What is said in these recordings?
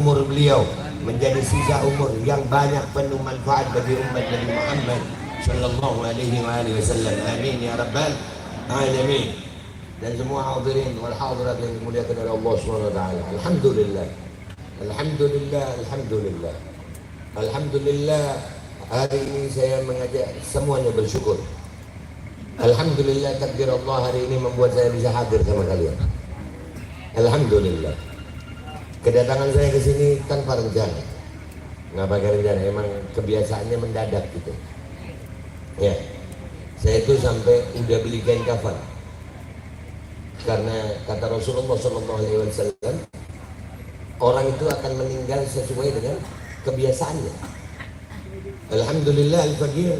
umur beliau menjadi sisa umur yang banyak penuh manfaat bagi umat Nabi Muhammad sallallahu alaihi wasallam. Amin ya rabbal alamin. Dan semua hadirin wal hadirat yang dimuliakan oleh Allah Subhanahu wa taala. Alhamdulillah. Alhamdulillah, alhamdulillah. Alhamdulillah, hari ini saya mengajak semuanya bersyukur. Alhamdulillah, takdir Allah hari ini membuat saya bisa hadir sama kalian. Alhamdulillah. Kedatangan saya ke sini tanpa rencana. Nggak pakai rencana, emang kebiasaannya mendadak gitu. Ya, saya itu sampai udah beli kain kafan. Karena kata Rasulullah SAW, orang itu akan meninggal sesuai dengan kebiasaannya. Alhamdulillah, Al-Faqir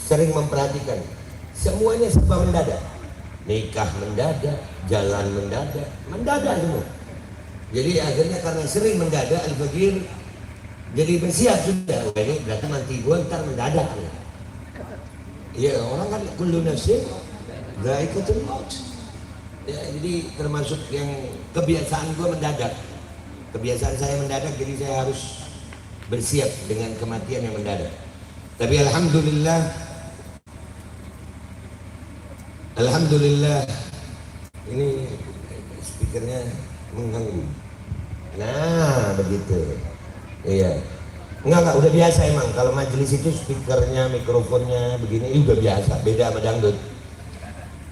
sering memperhatikan semuanya serba mendadak. Nikah mendadak, jalan mendadak semua. Jadi akhirnya karena sering mendadak, Al-Faqir jadi bersiap sudah. Wah, ini berarti nanti gue ntar mendadak. Ya orang kan kullu nafsin dha'iqatul maut. Ya, jadi termasuk yang kebiasaan gue mendadak. Kebiasaan saya mendadak, jadi saya harus bersiap dengan kematian yang mendadak. Tapi Alhamdulillah ini speakernya mengganggu. Nah begitu. Iya. Enggak, udah biasa emang. Kalau majelis itu speakernya, mikrofonnya begini udah biasa. Beda sama dangdut.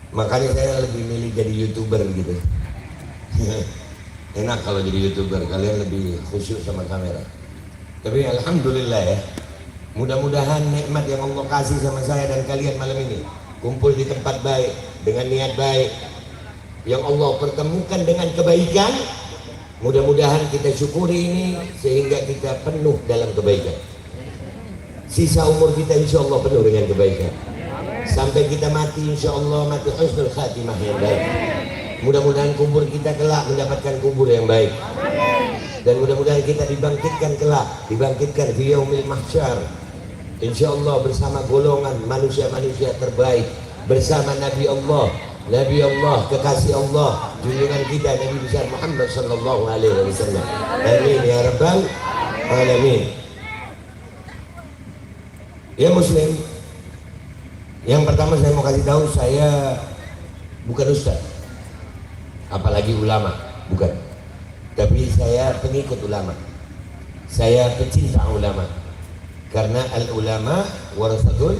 Makanya saya lebih milih jadi YouTuber gitu. Enak kalau jadi YouTuber, kalian lebih khusyuk sama kamera. Tapi alhamdulillah ya. Mudah-mudahan nikmat yang Allah kasih sama saya dan kalian malam ini kumpul di tempat baik dengan niat baik yang Allah pertemukan dengan kebaikan. Mudah-mudahan kita syukuri ini sehingga kita penuh dalam kebaikan. Sisa umur kita insya Allah penuh dengan kebaikan. Sampai kita mati insya Allah mati husnul khatimah yang baik. Mudah-mudahan kubur kita kelak mendapatkan kubur yang baik. Dan mudah-mudahan kita dibangkitkan kelak, dibangkitkan di yaumil mahsyar. Insya Allah bersama golongan manusia-manusia terbaik, bersama Nabi Allah, kekasih Allah, junjungan kita Nabi besar Muhammad sallallahu alaihi wasallam. Amin ya rabbal alamin. Ya muslim, yang pertama saya mau kasih tahu, saya bukan ustaz, apalagi ulama, bukan. Tapi saya pengikut ulama, saya pecinta ulama. Karena al-ulama warasatul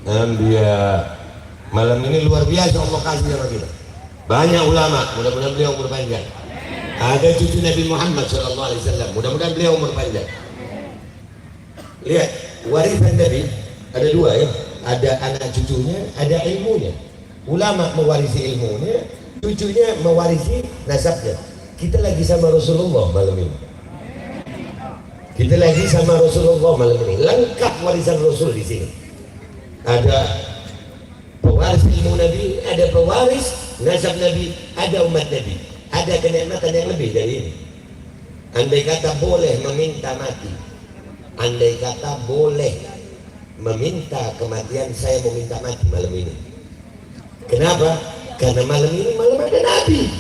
anbiya. Malam ini luar biasa Allah kasih sama kita. Banyak ulama, mudah-mudahan beliau umur panjang. Ada cucu Nabi Muhammad SAW, mudah-mudahan beliau umur panjang. Lihat, warisan Nabi ada dua ya. Ada anak cucunya, ada ilmunya. Ulama mewarisi ilmunya, cucunya mewarisi nasabnya. Kita lagi sama Rasulullah malam ini. Kita lagi sama Rasulullah malam ini. Lengkap warisan Rasul di sini. Ada pewaris ilmu Nabi, ada pewaris nasab Nabi, ada umat Nabi. Ada kenikmatan yang lebih dari ini. Andai kata boleh meminta mati, andai kata boleh meminta kematian, saya mau minta mati malam ini. Kenapa? Karena malam ini malam ada Nabi.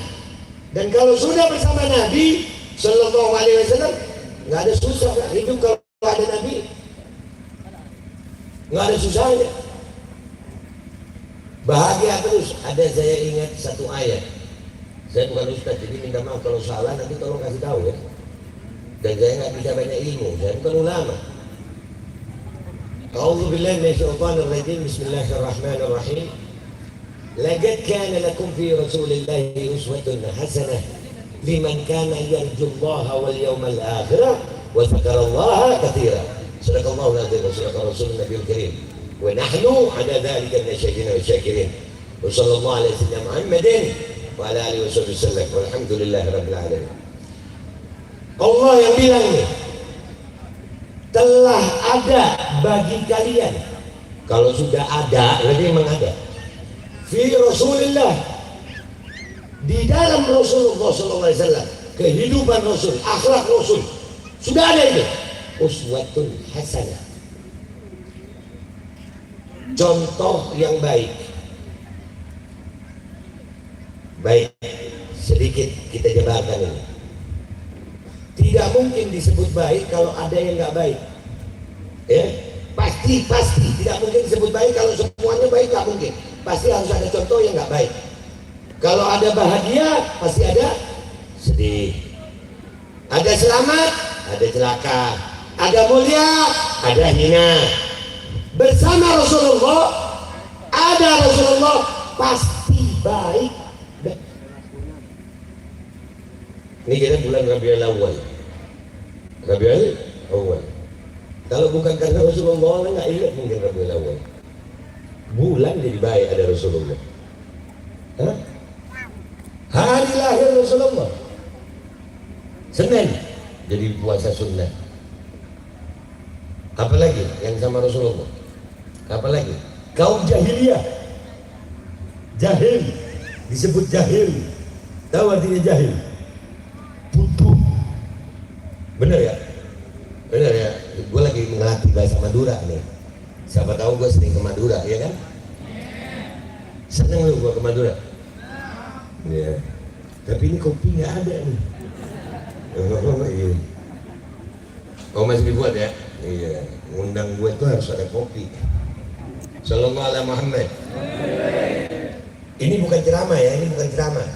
Dan kalau sudah bersama Nabi Sallallahu Alaihi Wasallam, nggak ada susah hidup kalau ada Nabi, nggak ada susahnya, bahagia terus. Ada saya ingat satu ayat, saya bukan ustaz jadi minta maaf kalau salah, nanti tolong kasih tahu ya. Dan saya nggak bisa banyak ilmu, saya bukan ulama. A'udzubillahi minasyaitonir rajim. Bismillahirrahmanirrahim. Laqad kana lakum fi Rasulillahi uswatun hasanah liman kana yarjullaha wal yawmal akhir wa dzakarallaha katsiran. Sadaqallahu al-azim wa sadaqa rasulun nabiyul karim. Wa nahnu ala dzalika nasyahidin wa syakirin. Wa sallallahu alaihi wasallam Muhammadin wa ala alihi wasallam. Walhamdulillahi rabbil alamin. Allah yang bilang nih, telah ada bagi kalian. Kalau sudah ada, berarti memang ada. Fi Rasulillah, di dalam Rasulullah SAW, kehidupan Rasul, akhlak Rasul, sudah ada itu. Uswatun hasanah, contoh yang baik. Baik, sedikit kita jabarkan ini. tidak mungkin disebut baik kalau ada yang nggak baik. Ya, pasti tidak mungkin disebut baik kalau semuanya baik, nggak mungkin. Pasti harus ada contoh yang nggak baik. Kalau ada bahagia, pasti ada sedih. Ada selamat, ada celaka. Ada mulia, ada hina. Bersama Rasulullah, ada Rasulullah, pasti baik. Ini kita bulan Rabiul Awal. Rabiul Awal. Kalau bukan karena Rasulullah, nggak ingat mungkin Rabiul Awal. Bulan jadi baik ada Rasulullah. Hah? Hari lahir Rasulullah. Senin jadi puasa sunnah. Apalagi yang sama Rasulullah? Apalagi? Kaum jahiliyah. Jahil disebut jahil. Tahu artinya jahil? Butuh. Bener ya? Bener ya? Gue lagi ngelatih bahasa Madura nih. Siapa tahu gue sering ke Madura, ya kan? Seneng lu gue ke Madura? Iya. Tapi ini kopi nggak ada nih. Oh iya. Oh masih dibuat ya? Iya. Ngundang gue tuh harus ada kopi. Sallallahu alaihi Muhammad. Ini bukan ceramah ya, ini bukan ceramah.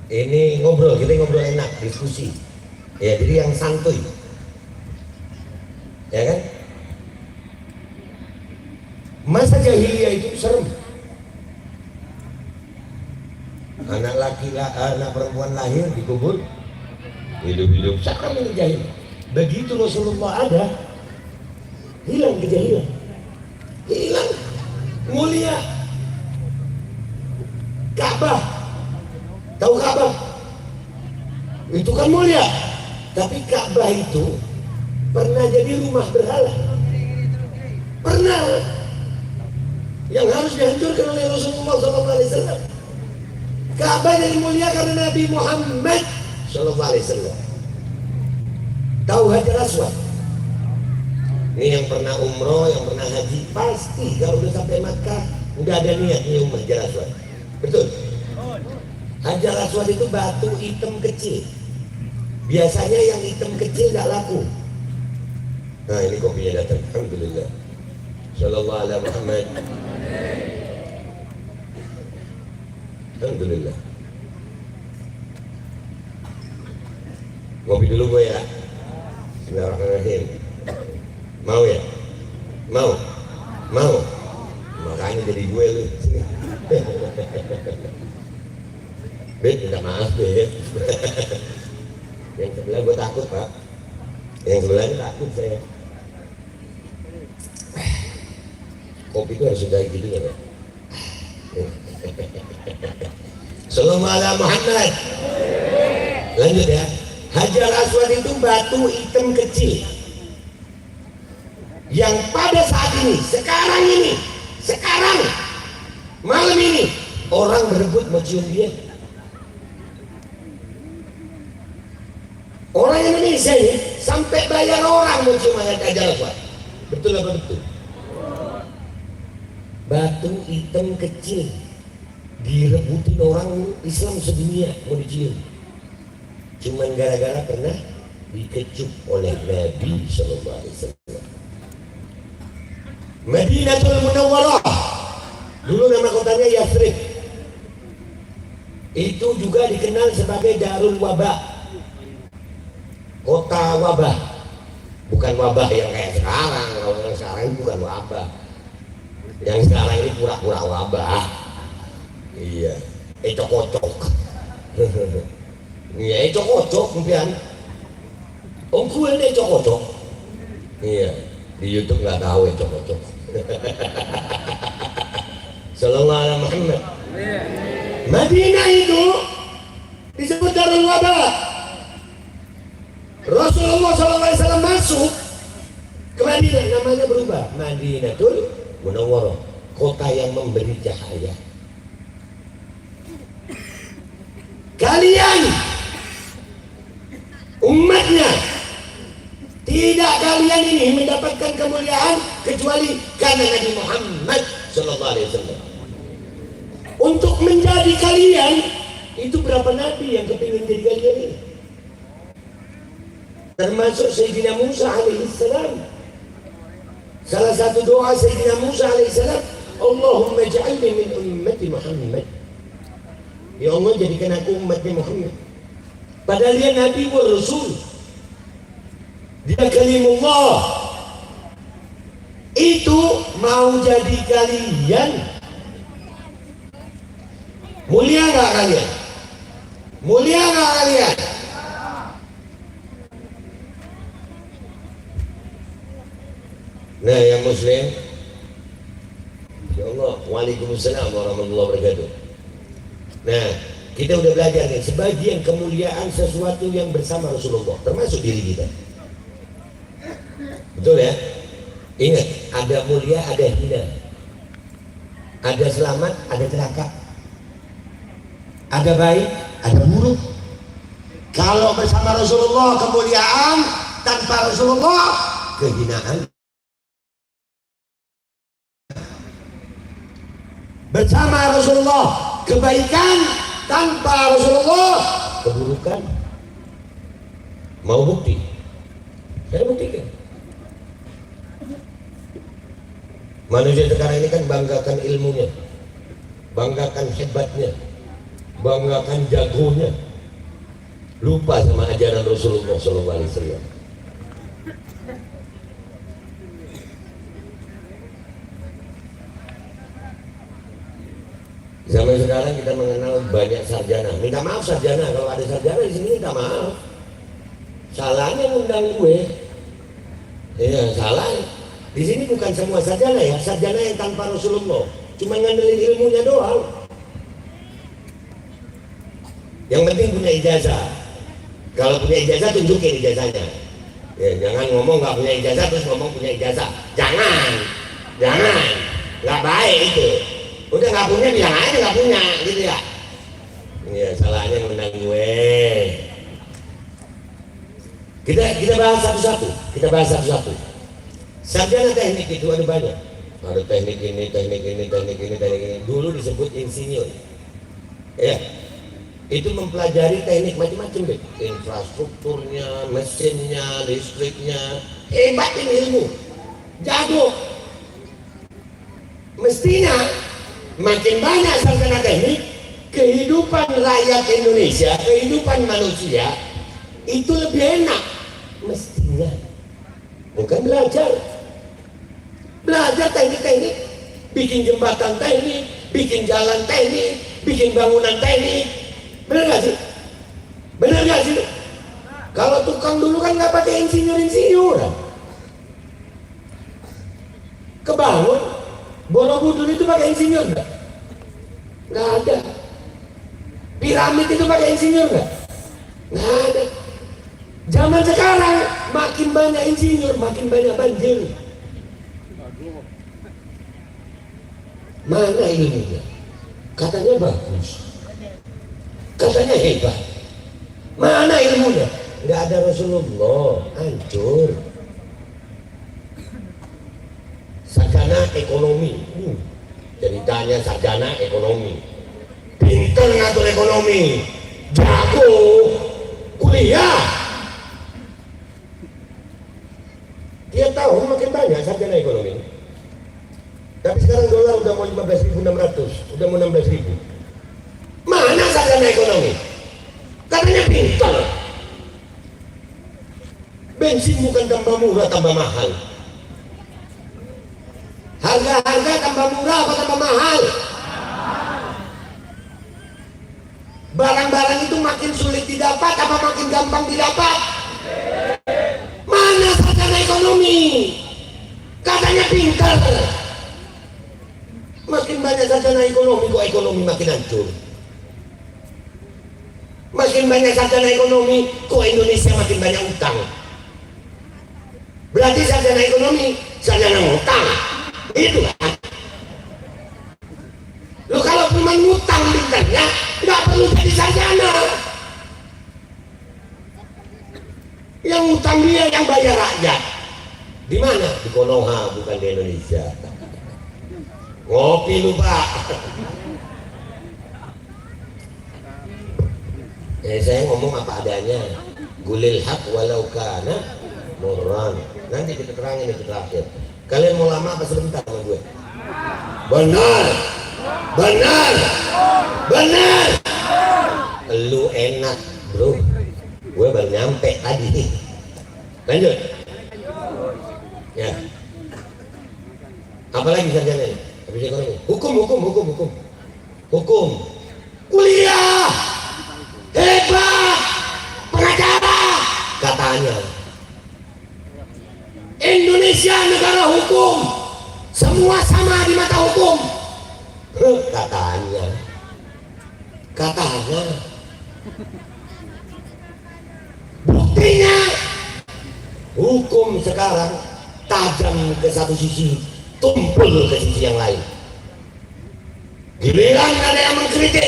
Ini ngobrol, kita ngobrol enak, diskusi. Ya, jadi yang santuy. Ya kan? Masa jahiliyah itu serem. Anak laki, anak perempuan lahir dikubur hidup-hidup, serem ini jahil. Begitu Rasulullah ada, hilang kejahilan, hilang, mulia. Ka'bah, tahu Ka'bah? Itu kan mulia. Tapi Ka'bah itu pernah jadi rumah berhala. Pernah. Yang harus dihancurkan oleh Rasulullah SAW. Ka'bah jadi mulia karena Nabi Muhammad SAW. Tahu Hajar Aswad? Ini yang pernah umroh, yang pernah haji, pasti kalau udah sampai Makkah udah ada niat nyium Hajar Aswad. Betul? Hajar Aswad itu batu hitam kecil. Biasanya yang hitam kecil gak laku. Nah ini kopinya datang. Alhamdulillah. Sallallahu alaihi Muhammad. Alhamdulillah. Ngopi dulu gue ya. Bismillahirrahmanirrahim. Mau ya? Mau? Mau? Makanya jadi gue lu. Bet, minta maaf Bet. Yang sebelah gue takut Pak. Yang sebelahnya takut saya. Kopi itu harus sudah gitu ya Pak. Sallallahu alaihi Muhammad. Lanjut ya. Hajar Aswad itu batu hitam kecil yang pada saat ini, sekarang malam ini orang berebut mau cium dia. Orang Indonesia ini sampai bayar orang mau cium Hajar Aswad. Betul apa betul? Batu hitam kecil direbutin orang Islam sedunia mau dicium. Cuman gara-gara pernah dikecup oleh Nabi Sallallahu Alaihi Wasallam. Madinatul Munawwarah, dulu nama kotanya Yathrib. Itu juga dikenal sebagai Darul Wabah, kota wabah. Bukan wabah yang kayak sekarang. Kalau yang sekarang ini bukan wabah. Yang sekarang ini pura-pura wabah. Iya, ecok-ocok. Iya, ecok-ocok kemudian. Oh, gue ini ecok-ocok. Iya, di YouTube nggak tahu ecok-ocok. Sallallahu alaihi Muhammad. Madinah itu disebut Darul Wabah. Rasulullah SAW masuk ke Madinah, namanya berubah, Madinatul Munawwarah, kota yang memberi cahaya. Kalian umatnya, tidak kalian ini mendapatkan kemuliaan kecuali karena Nabi Muhammad SAW. Untuk menjadi kalian itu berapa nabi yang kepingin jadi kalian ini? Termasuk Sayyidina Musa alaihissalam. Salah satu doa Sayyidina Musa alaihissalam, Allahumma ja'alni min ummati Muhammad. Ya Allah, jadikan aku umatnya Muhammad. Padahal dia Nabi wa Rasul, dia kalimullah. Itu mau jadi kalian, mulia gak kalian? Mulia gak kalian? Nah yang muslim, ya Allah, waalaikumsalam warahmatullahi wabarakatuh. Nah, kita udah belajar nih, sebagian kemuliaan sesuatu yang bersama Rasulullah, termasuk diri kita. Betul ya? Ingat, ada mulia, ada hina. Ada selamat, ada celaka. Ada baik, ada buruk. Kalau bersama Rasulullah kemuliaan, tanpa Rasulullah kehinaan. Bersama Rasulullah kebaikan, tanpa Rasulullah keburukan. Mau bukti? Saya buktikan. Manusia sekarang ini kan banggakan ilmunya, banggakan hebatnya, banggakan jagonya, lupa sama ajaran Rasulullah SAW. Zaman sekarang kita mengenal banyak sarjana. Minta maaf sarjana, kalau ada sarjana di sini minta maaf. Salahnya ngundang gue. Iya, salah. Di sini bukan semua sarjana ya, sarjana yang tanpa Rasulullah, cuma ngandelin ilmunya doang. Yang penting punya ijazah. Kalau punya ijazah tunjukin ijazahnya. Ya, jangan ngomong nggak punya ijazah terus ngomong punya ijazah. Jangan, nggak baik itu. Udah nggak punya bilang aja nggak punya, gitu ya. Iya, salahnya ngundang gue. Kita bahas satu-satu. Sarjana teknik itu ada banyak. Ada teknik ini. Dulu disebut insinyur. Ya, itu mempelajari teknik macam-macam deh. Infrastrukturnya, mesinnya, listriknya. Hebat ini ilmu. Jago. Mestinya makin banyak sarjana teknik, kehidupan rakyat Indonesia, kehidupan manusia itu lebih enak. Mestinya. Bukan belajar teknik, bikin jembatan teknik, bikin jalan teknik, bikin bangunan teknik. Bener gak sih? Kalau tukang dulu kan nggak pakai insinyur. Kebangun Borobudur itu pakai insinyur nggak? Nggak ada. Piramid itu pakai insinyur nggak? Nggak ada. Zaman sekarang makin banyak insinyur, makin banyak banjir. Mana ilmunya? Katanya bagus, katanya hebat. Mana ilmunya? Nggak ada Rasulullah, hancur. Sarjana ekonomi, ceritanya sarjana ekonomi, pintar ngatur ekonomi, jago, kuliah. Tiap tahun makin banyak sarjana ekonomi. Tapi sekarang dolar udah mau 15.600, udah mau 16.000. Mana sarjana ekonomi? Katanya pintar. Bensin bukan tambah murah, tambah mahal. Harga-harga tambah murah apa tambah mahal? Barang-barang itu makin sulit didapat apa makin gampang didapat? Mana sarjana ekonomi? Katanya pintar. Makin banyak sarjana ekonomi, kok ekonomi makin hancur. Makin banyak sarjana ekonomi, kok Indonesia makin banyak utang. Berarti sarjana ekonomi, sarjana utang. Itu kan. Lo kalau cuma ngutang pintarnya, nggak perlu jadi sarjana. Yang ngutang dia, yang bayar rakyat. Di mana? Di Konoha, bukan di Indonesia. Ngopi lu Pak. Saya ngomong apa adanya. Gulil haq walau kana murran. Nanti kita terangin itu terakhir. Kalian mau lama apa sebentar sama gue? Benar, benar, benar. Lu enak bro, gue baru nyampe tadi. Lanjut. Ya. Apalagi sarjana ini? Habis ekonomi. Hukum. Kuliah. Hebat. Pengacara. Katanya. Indonesia negara hukum. Semua sama di mata hukum. Katanya. Buktinya hukum sekarang tajam ke satu sisi, tumpul ke sisi yang lain. Giliran ada yang mengkritik,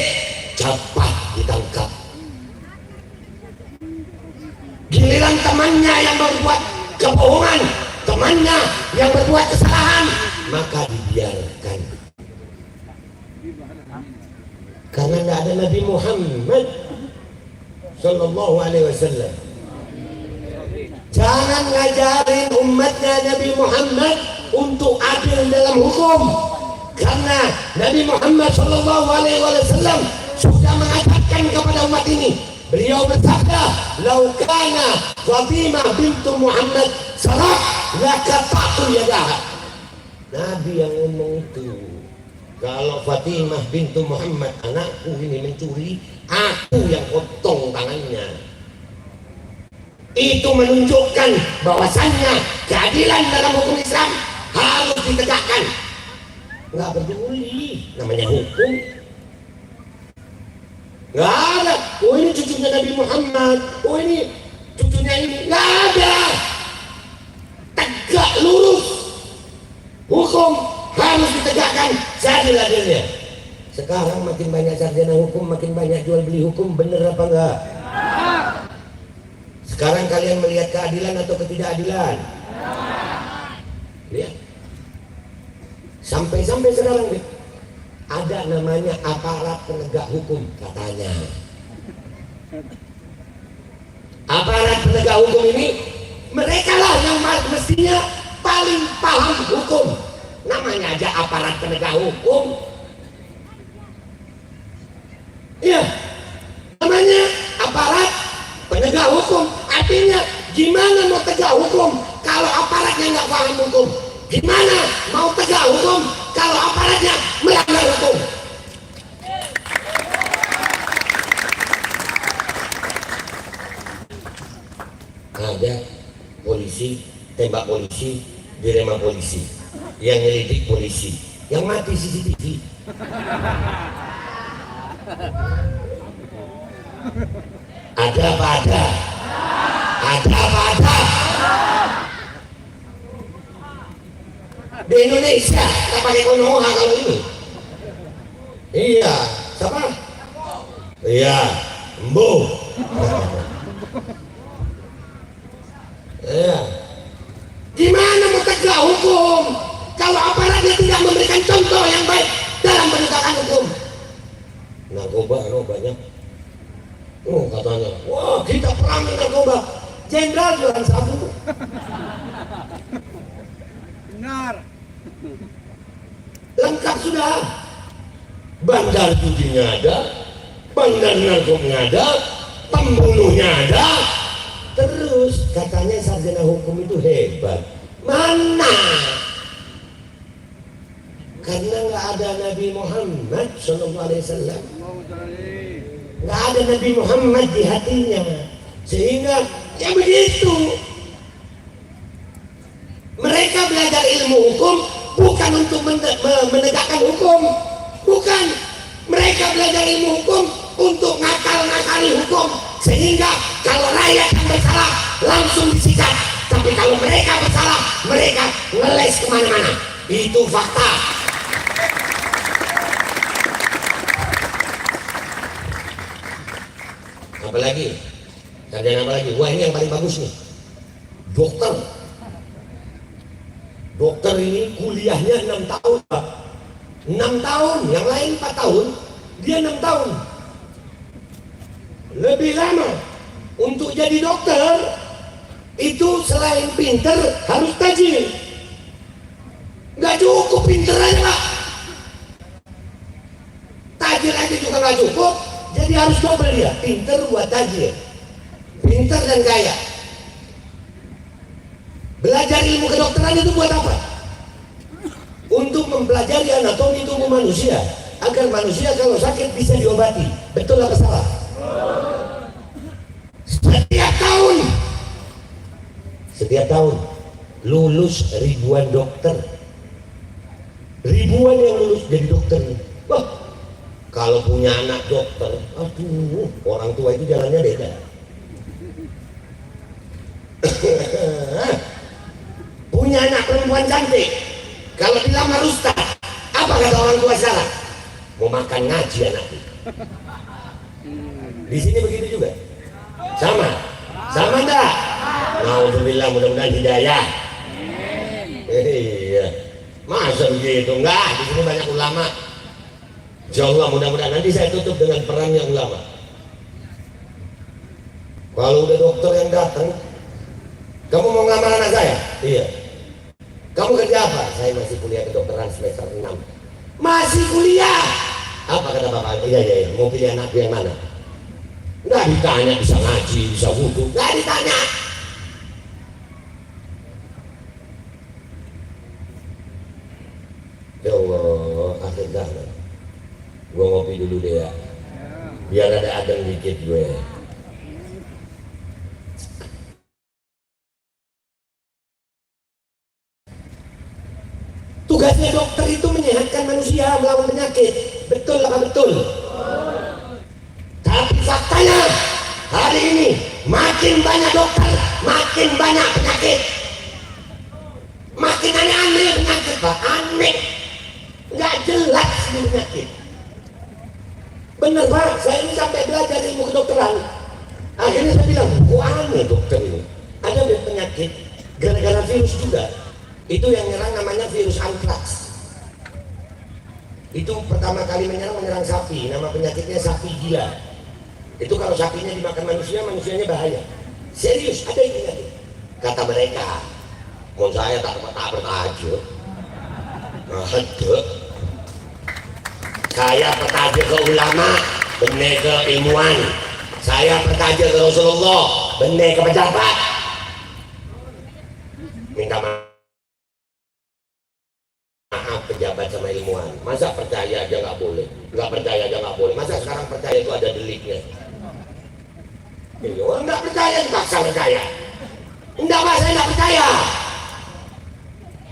cepat ditangkap. Giliran temannya yang berbuat kebohongan, temannya yang berbuat kesalahan, maka dibiarkan. Karena tidak ada Nabi Muhammad Sallallahu Alaihi Wasallam. Jangan ngajarin umatnya Nabi Muhammad untuk adil dalam hukum, karena Nabi Muhammad Sallallahu Alaihi Wasallam sudah mengatakan kepada umat ini. Beliau bersabda, "Lau kana Fatimah bintu Muhammad sarak lakata'tu yadaha." Nabi yang ngomong itu. Kalau Fatimah bintu Muhammad anakku ini mencuri, aku yang potong tangannya. Itu menunjukkan bahwasannya keadilan dalam hukum Islam harus ditegakkan. Nggak peduli namanya hukum. Nggak ada. Oh ini cucunya Nabi Muhammad. Oh ini cucunya ini. Nggak ada. Tegak lurus. Hukum harus ditegakkan seadil-adilnya. Sekarang makin banyak sarjana hukum, makin banyak jual beli hukum. Bener apa enggak? Sekarang kalian melihat keadilan atau ketidakadilan? Lihat. Sampai sekarang ada namanya aparat penegak hukum katanya. Aparat penegak hukum ini mereka lah yang mestinya paling paham hukum. Namanya aja aparat penegak hukum. Iya, namanya aparat penegak hukum. Artinya gimana mau tegak hukum kalau aparatnya nggak paham hukum? Gimana mau tegak hukum kalau aparatnya melanggar hukum? Ada polisi tembak polisi, direma polisi, yang nyelidik polisi, yang mati CCTV. Ada apa ada? Ada apa ada? Di Indonesia kita pakai konoha kalau ini. Iya, siapa? Iya, Mbo. Iya. Gimana mau tegak hukum kalau aparatnya tidak memberikan contoh yang baik dalam penegakan hukum? Narkoba banyak. Oh katanya, wah kita perang narkoba. Jenderal jualan sabu. Benar. Lengkap sudah. Bandar judinya ada, bandar narkoba ada, pembunuhnya ada. Terus katanya sarjana hukum itu hebat. Mana? Karena nggak ada Nabi Muhammad SAW. Nggak ada Nabi Muhammad di hatinya, sehingga ya begitu. Mereka belajar ilmu hukum bukan untuk menegakkan hukum, bukan. Mereka belajar ilmu hukum untuk ngakal-ngakali hukum, sehingga kalau rakyat yang bersalah langsung disikat. Tapi kalau mereka bersalah, mereka ngeles kemana-mana. Itu fakta. Apalagi? Sarjana apa lagi? Wah ini yang paling bagus nih. Dokter. Dokter ini kuliahnya 6 tahun Pak. 6 tahun, yang lain 4 tahun, dia 6 tahun. Lebih lama. Untuk jadi dokter itu selain pinter harus tajir. Nggak cukup pinter aja Pak, tajir aja juga nggak cukup, jadi harus double dia, pinter buat tajir, pinter dan kaya. Belajar ilmu kedokteran itu buat apa? Untuk mempelajari anatomi tubuh manusia, agar manusia kalau sakit bisa diobati. Betul apa salah? Setiap tahun lulus ribuan dokter, ribuan yang lulus jadi dokter. Wah, kalau punya anak dokter, aduh, orang tua itu jalannya beda. Punya anak perempuan cantik, kalau dilamar ustaz, apa kata orang tua sekarang? Mau makan ngaji anakku. Di sini begitu juga, sama enggak? Alhamdulillah, mudah-mudahan hidayah. Iya, masa begitu? Enggak, di sini banyak ulama. Insyaallah mudah-mudahan nanti saya tutup dengan perannya ulama. Kalau udah dokter yang datang, kamu mau ngelamar anak saya? Iya. Kamu kerja apa? Saya masih kuliah kedokteran semester 6. Masih kuliah? Apa kata bapak? Iya. Mau pilih anak yang mana? Nggak ditanya, bisa ngaji, bisa wudhu. Nggak ditanya. Ya Allah, akhir zaman. Gue ngopi dulu deh ya, biar ada adem dikit gue. Tugasnya dokter itu menyehatkan manusia, melawan penyakit. Betul apa betul? Tapi faktanya hari ini makin banyak dokter, makin banyak penyakit. Makin aneh-aneh penyakit Pak, aneh. Nggak jelas ini penyakit. Bener Pak, saya ini sampai belajar ilmu kedokteran. Akhirnya saya bilang, kok aneh dokter ini? Ada penyakit gara-gara virus juga. Itu yang nyerang namanya virus antraks. Itu pertama kali menyerang sapi, nama penyakitnya sapi gila. Itu kalau sapinya dimakan manusia, manusianya bahaya. Serius, ada itu penyakit. Kata mereka, mau saya tak bertaja. Ada. Saya bertaja ke ulama, benar ke ilmuwan. Saya bertaja ke Rasulullah, benar ke pejabat. Minta maaf pejabat sama ilmuwan. Masa percaya aja nggak boleh, nggak percaya aja nggak boleh. Masa sekarang percaya itu ada deliknya? Orang nggak percaya dipaksa percaya. Enggak Pak, saya nggak percaya.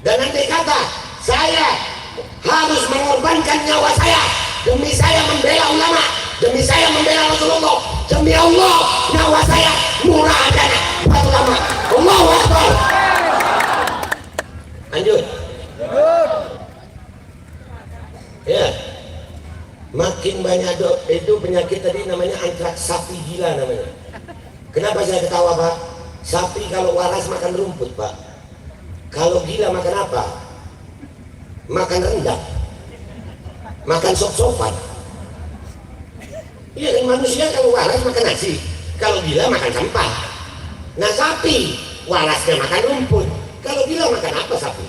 Dan nanti kata saya harus mengorbankan nyawa saya demi saya membela ulama, demi saya membela Rasulullah, demi Allah nyawa saya murah harganya buat ulama. Allahu Akbar. Lanjut. Ya, makin banyak itu penyakit tadi namanya antraks sapi gila namanya. Kenapa saya ketawa Pak? Sapi kalau waras makan rumput Pak. Kalau gila makan apa? Makan rendang, makan sop-sopan. Iya kan, manusia kalau waras makan nasi, kalau gila makan sampah. Nah sapi warasnya makan rumput, kalau gila makan apa sapi?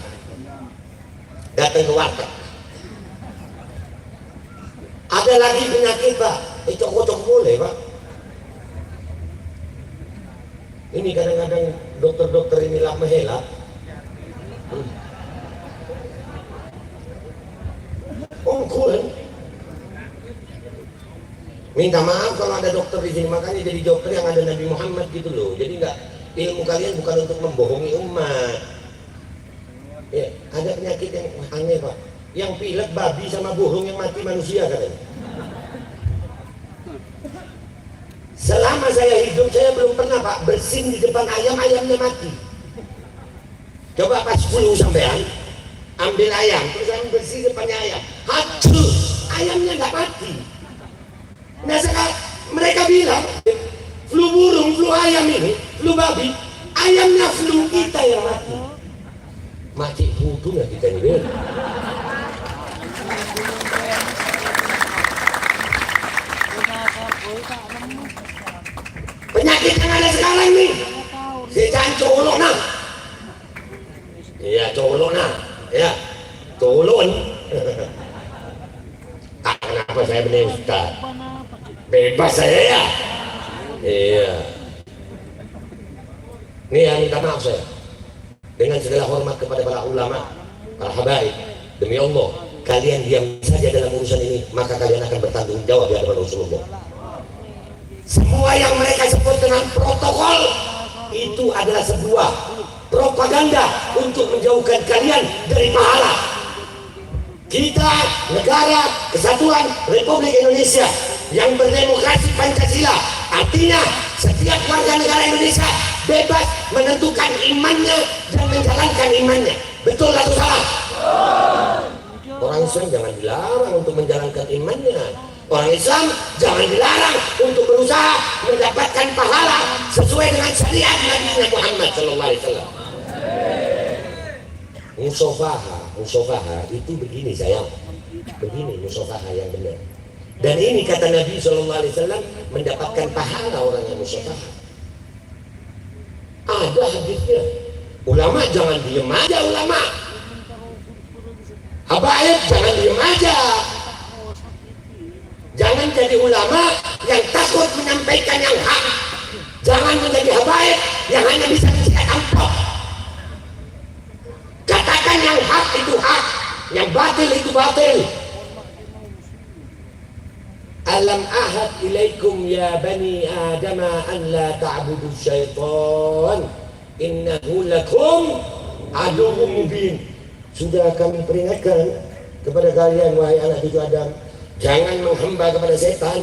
Datang ke warteg. Ada lagi penyakit Pak, cocok boleh Pak. Ini kadang-kadang dokter-dokter ini lah mengelak. Ongkulan. Minta maaf kalau ada dokter di sini, makanya jadi dokter yang ada Nabi Muhammad gitu loh. Jadi nggak, ilmu kalian bukan untuk membohongi umat. Ya, ada penyakit yang aneh Pak, yang pilek babi sama burung yang mati manusia katanya. Selama saya hidup saya belum pernah Pak bersin di depan ayam, ayamnya mati. Coba pas 10 sampean ambil ayam terus saya bersih depannya ayam, hancur, ayamnya nggak mati. Nah sekarang mereka bilang flu burung, flu ayam ini, flu babi, ayamnya flu kita yang mati. Mati kudu nggak kita ini? Penyakit penyakit yang ada sekarang nih. Si colok nah. Iya colok nah. Ya colon. Kenapa saya benar Ustaz? Bebas saya ya. Iya. Ini yang minta maaf saya. Dengan segala hormat kepada para ulama, para habaib, demi Allah, kalian diam saja dalam urusan ini, maka kalian akan bertanggung jawab di hadapan Rasulullah. Semua yang mereka sebut dengan protokol itu adalah sebuah propaganda untuk menjauhkan kalian dari pahala. Kita negara kesatuan Republik Indonesia yang berdemokrasi Pancasila, artinya setiap warga negara Indonesia bebas menentukan imannya dan menjalankan imannya. Betul atau salah? Orang Islam jangan dilarang untuk menjalankan imannya. Orang Islam jangan dilarang untuk berusaha mendapatkan pahala sesuai dengan syariat Nabi Muhammad SAW. Musafaha itu begini sayang, begini musafaha yang benar. Dan ini kata Nabi SAW mendapatkan pahala orang yang musafaha. Ada hadisnya. Ulama jangan diem aja ulama. Habaib jangan diem aja. Jangan jadi ulama yang takut menyampaikan yang hak. Jangan menjadi habaib yang hanya bisa disikat amplop. Katakan yang hak itu hak, yang batil itu batil. Alam ahad ilaikum ya bani Adam an la ta'budu syaitan innahu lakum aduwwun mubin. Sudah kami peringatkan kepada kalian wahai anak cucu Adam, jangan menghamba kepada setan.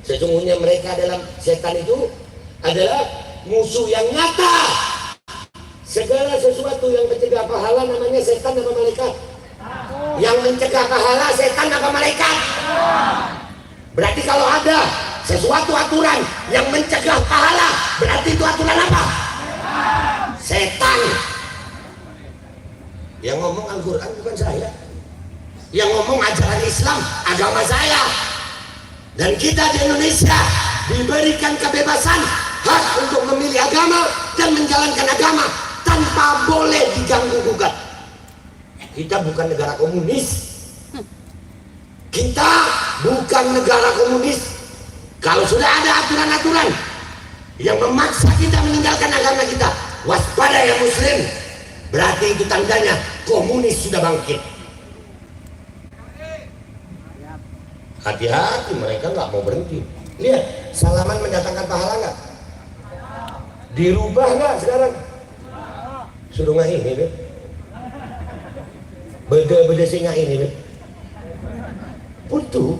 Sesungguhnya mereka dalam setan itu adalah musuh yang nyata. Segala sesuatu yang mencegah pahala namanya setan apa malaikat? Yang mencegah pahala setan apa malaikat? Berarti kalau ada sesuatu aturan yang mencegah pahala, berarti itu aturan apa? Setan. Yang ngomong Al-Quran bukan saya. Yang ngomong ajaran Islam, agama saya. Dan kita di Indonesia diberikan kebebasan hak untuk memilih agama dan menjalankan agama tanpa boleh diganggu gugat. Kita bukan negara komunis. Kita bukan negara komunis. Kalau sudah ada aturan-aturan yang memaksa kita meninggalkan agama kita, waspada ya muslim. Berarti itu tandanya komunis sudah bangkit. Hati-hati, mereka nggak mau berhenti. Lihat, salaman mendatangkan pahala nggak? Dirubah nggak sekarang? Suruh nggak ini, be? Beda-beda sih nggak ini, be? Putu,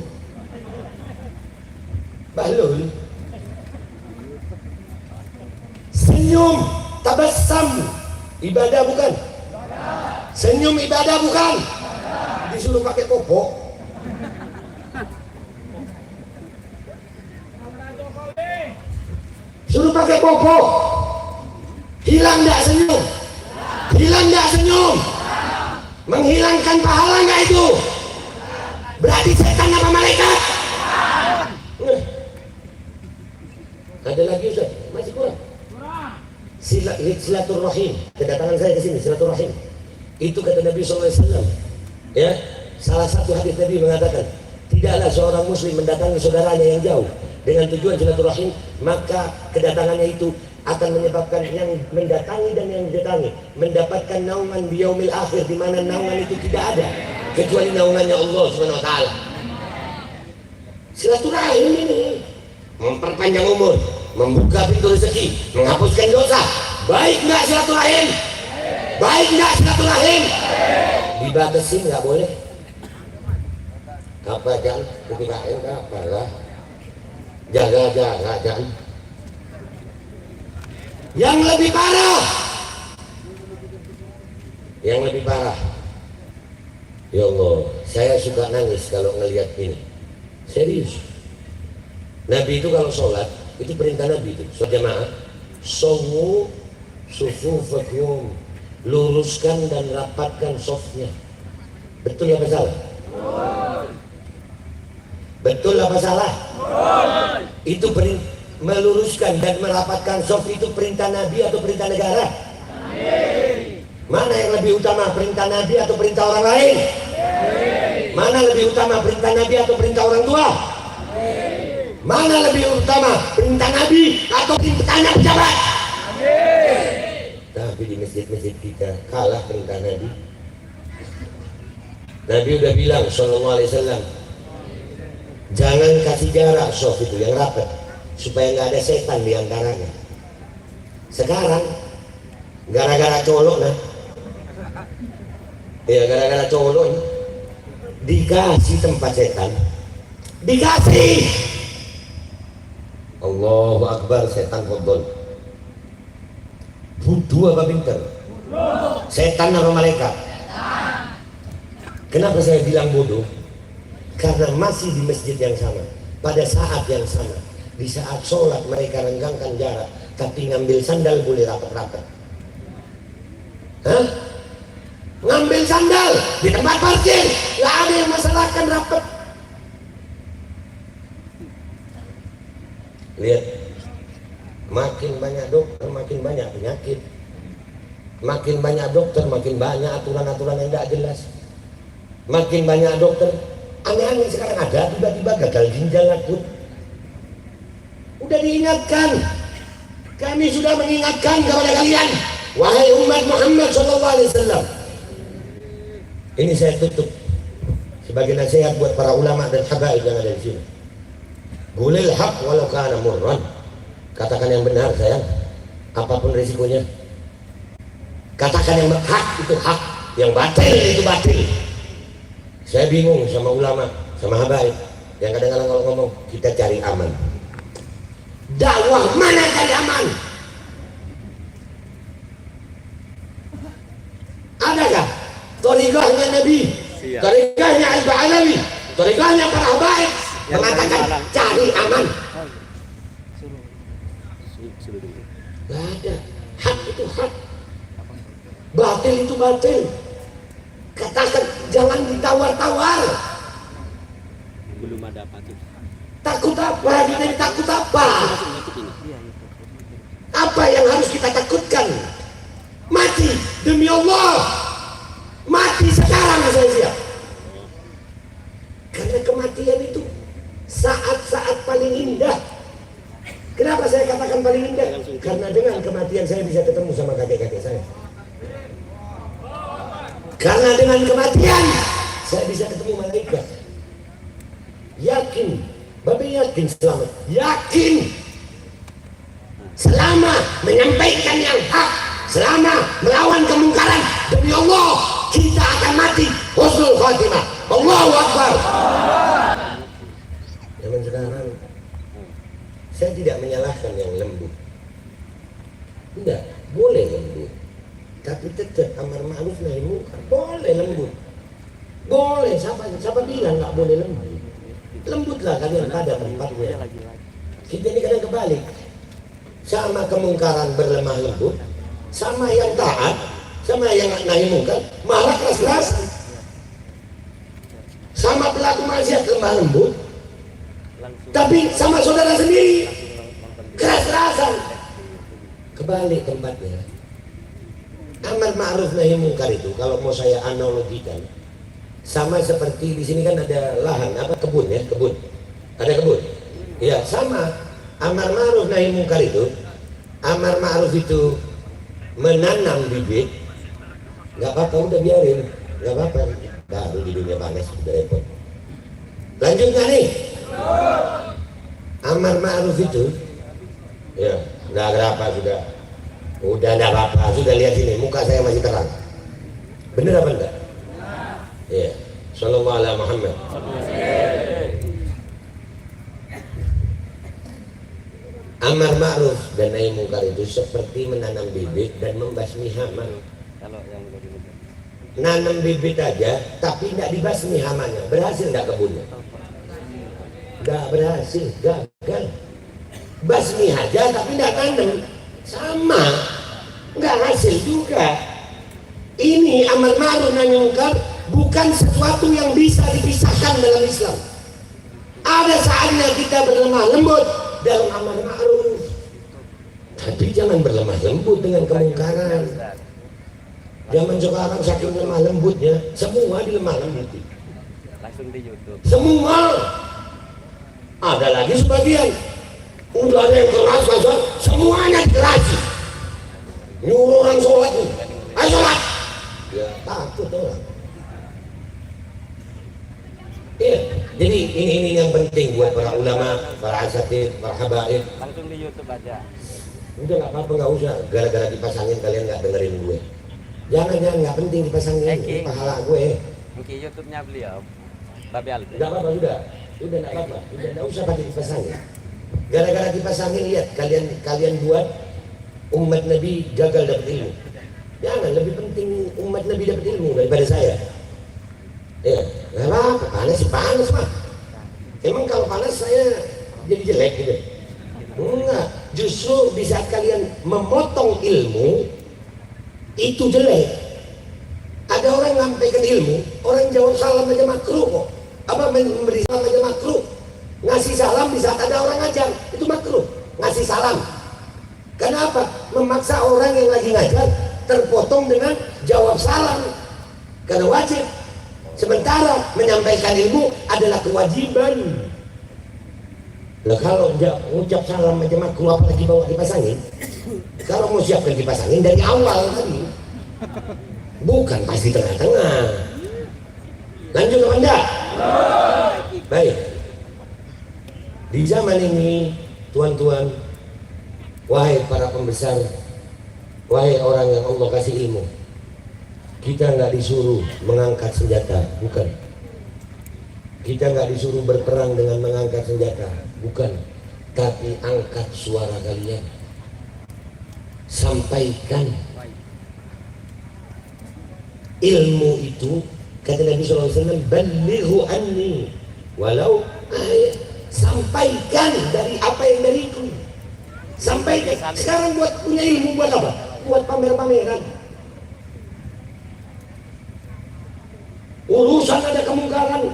balul, senyum, tabassam, ibadah bukan? Senyum ibadah bukan? Disuruh pakai popok. Suruh pakai popok. Hilang nggak senyum? Hilang nggak senyum? Menghilangkan pahala nggak itu? Berarti setan apa malaikat? Ada lagi Ustaz? Masih kurang? Silaturahim. Kedatangan saya ke sini silaturahim. Itu kata Nabi SAW. Ya, salah satu hadis Nabi mengatakan, tidaklah seorang muslim mendatangi saudaranya yang jauh dengan tujuan silaturahim, maka kedatangannya itu akan menyebabkan yang mendatangi dan yang didatangi mendapatkan naungan di yaumil akhir, di mana naungan itu tidak ada kecuali naungannya Allah Subhanahu wa taala. Silaturahim ini memperpanjang umur, membuka pintu rezeki, menghapuskan dosa. Baik enggak silaturahim? Baik enggak silaturahim? Dibatasin enggak boleh. Apa jangan kirain apa lah. Jaga-jaga jangan. Yang lebih parah. Yang lebih parah. Ya Allah, saya suka nangis kalau ngelihat ini. Serius. Nabi itu kalau sholat, itu perintah Nabi itu. Sholat jamaah, somu sufufakum, luruskan dan rapatkan softnya. Betul apa salah? Betul apa salah? Itu meluruskan dan merapatkan soft itu perintah Nabi atau perintah negara? Mana yang lebih utama, perintah Nabi atau perintah orang lain? Mana lebih utama, perintah Nabi atau perintah orang tua? Mana lebih utama, perintah Nabi atau perintah pejabat? Tapi di masjid-masjid kita kalah perintah Nabi. Nabi udah bilang sallallahu alaihi wasallam, jangan kasih jarak soft itu yang rapat supaya nggak ada setan di antaranya. Sekarang gara-gara colok nah, ya gara-gara colok ini dikasih tempat setan, dikasih. Allahu Akbar, setan fadol. Butuh apa pinter? Setan atau malaikat? Kenapa saya bilang bodoh? Karena masih di masjid yang sama, pada saat yang sama, di saat sholat mereka renggangkan jarak, tapi ngambil sandal boleh rapat-rapat. Hah? Ngambil sandal di tempat parkir, nggak ada yang masalahkan rapat. Lihat, makin banyak dokter makin banyak penyakit, makin banyak dokter makin banyak aturan-aturan yang tidak jelas, makin banyak dokter aneh-aneh sekarang ada, tiba-tiba gagal ginjal akut. Udah diingatkan, kami sudah mengingatkan kepada kalian, wahai umat Muhammad SAW. Ini saya tutup sebagai nasihat buat para ulama dan habaib yang ada di sini. Qulil haq walau kana murran. Katakan yang benar sayang, apapun risikonya. Katakan yang hak itu hak, yang batil itu batil. Saya bingung sama ulama, sama habaib yang kadang-kadang kalau ngomong kita cari aman. Dakwah mana cari aman? Adakah thariqahnya Nabi, thariqahnya Al-Ba'alawi, thariqahnya para habaib mengatakan cari aman? Gak ada. Hak itu hak, batil itu batil. Katakan, jangan ditawar-tawar. Belum ada apa tuh. Takut apa? Kita takut apa? Apa yang harus kita takutkan? Mati demi Allah. Mati sekarang saya siap. Karena kematian itu saat-saat paling indah. Kenapa saya katakan paling indah? Karena dengan kematian saya bisa ketemu sama kakek-kakek saya. Karena dengan kematian saya bisa ketemu malaikat. Yakin, Bapak yakin selamat. Yakin selama menyampaikan yang hak, selama melawan kemungkaran, demi Allah kita akan mati husnul khatimah. Allahu Akbar. Zaman sekarang saya tidak menyalahkan yang lembut. Tidak, boleh lembut. Tapi tetap amar ma'ruf nahi munkar. Boleh lembut. Boleh, siapa bilang nggak boleh lembut? Lembutlah kalian pada tempatnya. Kita ini kadang kebalik. Sama kemungkaran berlemah lembut, sama yang taat, sama yang nahi munkar malah keras-keras. Sama pelaku maksiat lemah lembut, tapi sama saudara sendiri keras-kerasan. Kebalik tempatnya. Amar ma'ruf nahi munkar itu kalau mau saya analogikan sama seperti di sini kan ada lahan apa kebun ya, kebun. Ada kebun. Ya, sama amar ma'ruf nahi munkar itu. Amar ma'ruf itu menanam bibit. Enggak apa-apa, udah biarin. Enggak apa-apa. Baru di dunia panas udah repot. Lanjut nggak nih? Amar ma'ruf itu ya, enggak berapa sudah. Udah enggak apa-apa, sudah lihat sini, muka saya masih terang. Bener apa enggak? Iya. Sallallahu alaihi Muhammad. Amar ma'ruf dan nahi munkar itu seperti menanam bibit dan membasmi hama. Nanam bibit aja, tapi tidak dibasmi hamanya. Berhasil enggak kebunnya? Enggak berhasil, gagal. Basmi aja tapi tidak tanam. Sama, nggak hasil juga. Ini amar ma'ruf nahi munkar bukan sesuatu yang bisa dipisahkan dalam Islam. Ada saatnya kita berlemah lembut dalam amar ma'ruf, Tapi jangan berlemah lembut dengan kemungkaran. Zaman sekarang saking lemah lembutnya, semua dilemah lembuti. Langsung di YouTube. Semua. Ada lagi sebagian. Udah ada yang keras, semuanya kerasi. Nyuruh orang sholat nih. Ayo sholat. Ya takut orang. Iya, jadi ini yang penting buat para ulama, para asatid, para habaib. Langsung di YouTube aja. Udah nggak apa-apa, nggak usah. Gara-gara dipasangin kalian nggak dengerin gue. Jangan nggak penting dipasangin. Ini pahala gue. Mungkin YouTube-nya beliau, Babi Albi. Nggak apa-apa sudah nggak apa-apa. Udah nggak usah pakai dipasangin. Gara-gara dipasangin lihat kalian buat umat Nabi gagal dapat ilmu. Jangan, lebih penting umat Nabi dapat ilmu daripada saya. Ya, nggak apa-apa, panas mah. Emang kalau panas saya jadi jelek gitu? Enggak, justru di saat kalian memotong ilmu itu jelek. Ada orang ngampaikan ilmu, orang jawab salam aja makruh kok. Apa memberi salam aja makruh? Ngasih salam di saat ada orang ngajar itu makruh. Ngasih salam. Kenapa? Memaksa orang yang lagi ngajar terpotong dengan jawab salam. Karena wajib. Sementara menyampaikan ilmu adalah kewajiban. Nah, kalau ucap salam aja makruh apalagi bawa dipasangin. Kalau mau siapkan dipasangin dari awal tadi. Bukan pasti tengah-tengah. Lanjut apa enggak? Baik. Di zaman ini, tuan-tuan, wahai para pembesar, wahai orang yang Allah kasih ilmu, kita nggak disuruh mengangkat senjata, bukan. Kita nggak disuruh berperang dengan mengangkat senjata, bukan. Tapi angkat suara kalian, sampaikan ilmu itu. Kata Nabi SAW, balighu anni walau ayat. Sampaikan dari apa yang dariku. Sampaikan. Sekarang buat punya ilmu buat apa? Buat pamer-pameran. Urusan ada kemungkaran.